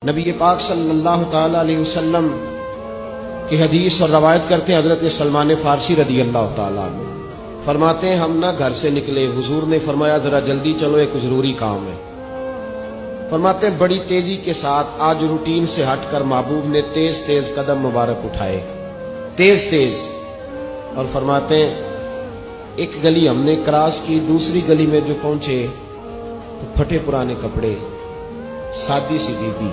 نبی پاک صلی اللہ تعالی علیہ وسلم کی حدیث اور روایت کرتے ہیں حضرت سلمان فارسی رضی اللہ تعالیٰ عنہ فرماتے ہیں ہم نہ گھر سے نکلے، حضور نے فرمایا ذرا جلدی چلو ایک ضروری کام ہے۔ فرماتے ہیں بڑی تیزی کے ساتھ آج روٹین سے ہٹ کر محبوب نے تیز تیز قدم مبارک اٹھائے، تیز تیز، اور فرماتے ہیں ایک گلی ہم نے کراس کی، دوسری گلی میں جو پہنچے تو پھٹے پرانے کپڑے، سادی سی بیوی،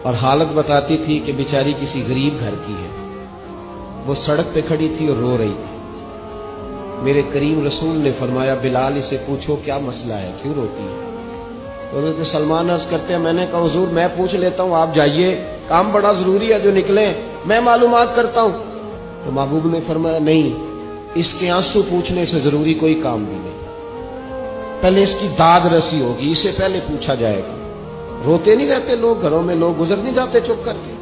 اور حالت بتاتی تھی کہ بیچاری کسی غریب گھر کی ہے۔ وہ سڑک پہ کھڑی تھی اور رو رہی تھی۔ میرے کریم رسول نے فرمایا بلال اسے پوچھو کیا مسئلہ ہے، کیوں روتی ہے؟ تو حضرت سلمان عرض کرتے ہیں میں نے کہا حضور میں پوچھ لیتا ہوں، آپ جائیے، کام بڑا ضروری ہے جو نکلے، میں معلومات کرتا ہوں۔ تو محبوب نے فرمایا نہیں، اس کے آنسو پوچھنے سے ضروری کوئی کام بھی نہیں، پہلے اس کی داد رسی ہوگی، اسے پہلے پوچھا جائے گا۔ روتے نہیں رہتے لوگ گھروں میں، لوگ گزر نہیں جاتے چپ کر کے؟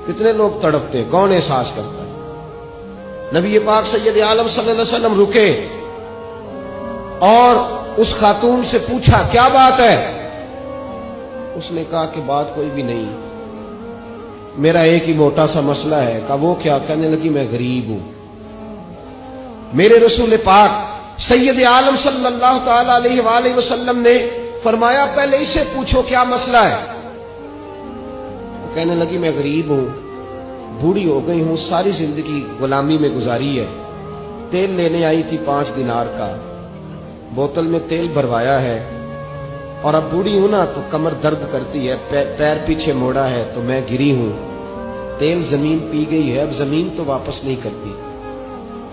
کتنے لوگ تڑپتے، کون احساس کرتا ہے؟ نبی پاک سید عالم صلی اللہ علیہ وسلم رکے اور اس خاتون سے پوچھا کیا بات ہے؟ اس نے کہا کہ بات کوئی بھی نہیں، میرا ایک ہی موٹا سا مسئلہ ہے۔ کہا وہ کیا؟ کہنے لگی میں غریب ہوں۔ میرے رسول پاک سید عالم صلی اللہ تعالی علیہ وآلہ وسلم نے فرمایا پہلے اسے پوچھو کیا مسئلہ ہے۔ وہ کہنے لگی میں غریب ہوں، بوڑھی ہو گئی ہوں، ساری زندگی غلامی میں گزاری ہے، تیل لینے آئی تھی 5 دینار کا، بوتل میں تیل بھروایا ہے، اور اب بوڑھی ہوں نا تو کمر درد کرتی ہے، پیر پیچھے موڑا ہے تو میں گری ہوں، تیل زمین پی گئی ہے، اب زمین تو واپس نہیں کرتی،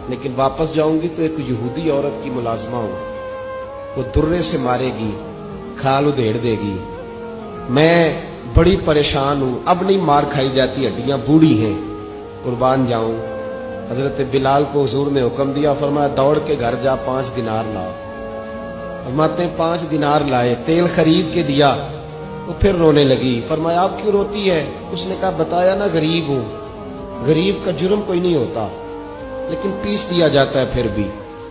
لیکن واپس جاؤں گی تو ایک یہودی عورت کی ملازمہ ہوں، وہ درے سے مارے گی، کھال ادھیڑ دے گی، میں بڑی پریشان ہوں، اب نہیں مار کھائی جاتی، ہڈیاں بوڑھی ہیں، قربان جاؤں۔ حضرت بلال کو حضور نے حکم دیا، فرمایا دوڑ کے گھر جا 5 دینار لا۔ فرماتے ہیں 5 دینار لائے، تیل خرید کے دیا، وہ پھر رونے لگی۔ فرمایا آپ کیوں روتی ہے؟ اس نے کہا بتایا نا غریب ہوں، غریب کا جرم کوئی نہیں ہوتا، لیکن پیس دیا جاتا ہے، پھر بھی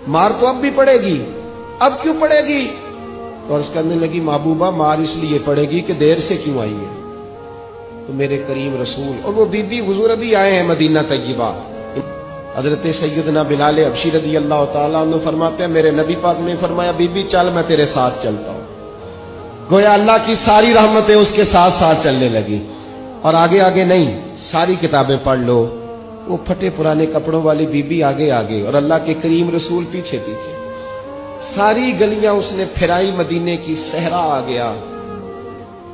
مار تو اب بھی پڑے گی، اب کیوں پڑے گی؟ اور اس کہنے لگی محبوبہ مار اس لیے پڑے گی کہ دیر سے کیوں آئی ہے۔ تو میرے کریم رسول اور وہ بی بی حضور ابھی آئے ہیں مدینہ طیبہ، حضرت سیدنا بلال حبشی رضی اللہ تعالیٰ عنہ فرماتے ہیں میرے نبی پاک نے فرمایا بی بی چل میں تیرے ساتھ چلتا ہوں، گویا اللہ کی ساری رحمتیں اس کے ساتھ ساتھ چلنے لگی، اور آگے آگے نہیں، ساری کتابیں پڑھ لو، وہ پھٹے پرانے کپڑوں والی بی بی آگے آگے اور اللہ کے کریم رسول پیچھے پیچھے، ساری گلیاں اس نے پھرائی، مدینے کی صحرا آ گیا،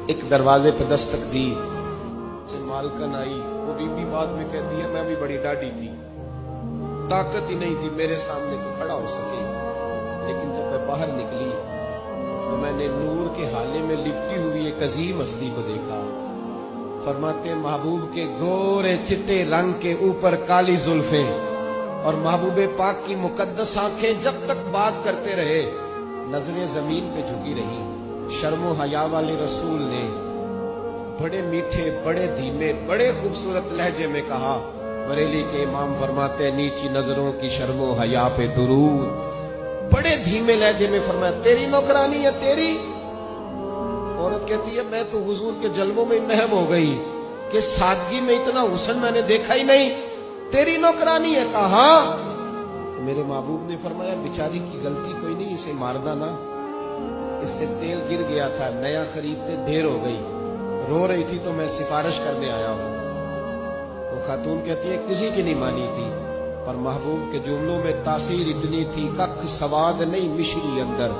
ایک دروازے پہ دستک دی، سے مالکن آئی، وہ بی بی بعد میں کہتی ہے میں بھی بڑی ڈاڈی تھی، طاقت ہی نہیں تھی میرے سامنے تو کھڑا ہو سکے، لیکن جب میں باہر نکلی تو میں نے نور کے حالے میں لپٹی ہوئی ایک عظیم ہستی کو دیکھا۔ فرماتے ہیں محبوب کے گورے چٹے رنگ کے اوپر کالی زلفیں، اور محبوب پاک کی مقدس آنکھیں جب تک بات کرتے رہے نظریں زمین پہ جھکی رہی۔ شرم و حیا والے رسول نے بڑے میٹھے، بڑے دھیمے، بڑے خوبصورت لہجے میں کہا، بریلی کے امام فرماتے ہیں نیچی نظروں کی شرم و حیا پہ درود، بڑے دھیمے لہجے میں فرمایا تیری نوکرانی ہے تیری؟ عورت کہتی ہے میں تو حضور کے جلووں میں محو ہو گئی کہ سادگی میں اتنا حسن میں نے دیکھا ہی نہیں، تیری نوکرانی ہے؟ کہا ہاں۔ میرے محبوب نے فرمایا بیچاری کی غلطی کوئی نہیں، اسے مارنا نا، اس سے تیل گر گیا تھا، نیا خریدتے دیر ہو گئی، رو رہی تھی تو میں سفارش کرنے آیا ہوں۔ وہ خاتون کہتی ہے کسی کی نہیں مانی تھی، اور محبوب کے جملوں میں تاثیر اتنی تھی، ککھ سواد نہیں مشری اندر،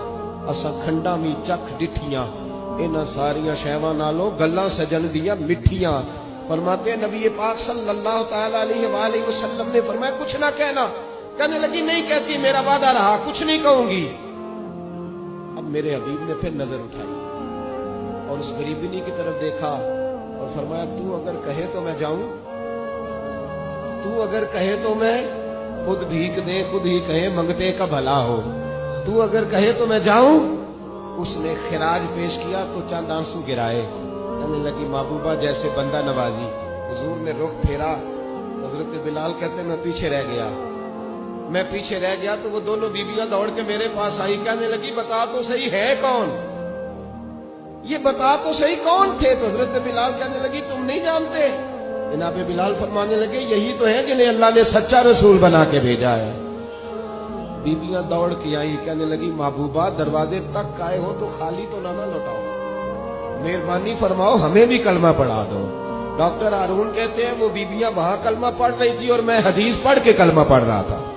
اسا کھنڈا می چکھ ڈٹھیاں، انہاں ساریاں شیواں نالوں گلاں سجن دیاں مٹھیاں۔ فرماتے ہیں نبی پاک صلی اللہ تعالی علیہ وآلہ وسلم نے فرمایا کچھ نہ کہنا، کہنے لگی نہیں کہتی، میرا وعدہ رہا، کچھ نہیں کہوں گی۔ اب میرے حبیب نے پھر نظر اٹھائی اور اس غریبنی کی طرف دیکھا اور فرمایا تو اگر کہے تو میں جاؤں، تو اگر کہے تو میں خود بھیک دے، خود ہی کہے منگتے کا بھلا ہو، تو اگر کہے تو میں جاؤں۔ اس نے خراج پیش کیا تو چند آنسو گرائے، کہنے لگی محبوبہ جیسے بندہ نوازی۔ حضور نے رخ پھیرا، حضرت بلال کہتے ہیں میں پیچھے رہ گیا تو وہ دونوں بیویاں دوڑ کے میرے پاس آئی، کہنے لگی بتا تو صحیح ہے کون؟ یہ بتا تو صحیح کون تھے؟ تو حضرت بلال کہنے لگی تم نہیں جانتے؟ جناب بلال فرمانے لگے یہی تو ہے جنہیں اللہ نے سچا رسول بنا کے بھیجا ہے۔ بیبیاں دوڑ کے آئی، کہنے لگی محبوبہ دروازے تک آئے ہو تو خالی تو نہ لوٹاؤ، مہربانی فرماؤ ہمیں بھی کلمہ پڑھا دو۔ ڈاکٹر ہارون کہتے ہیں وہ بیبیاں وہاں کلمہ پڑھ رہی تھی اور میں حدیث پڑھ کے کلمہ پڑھ رہا تھا۔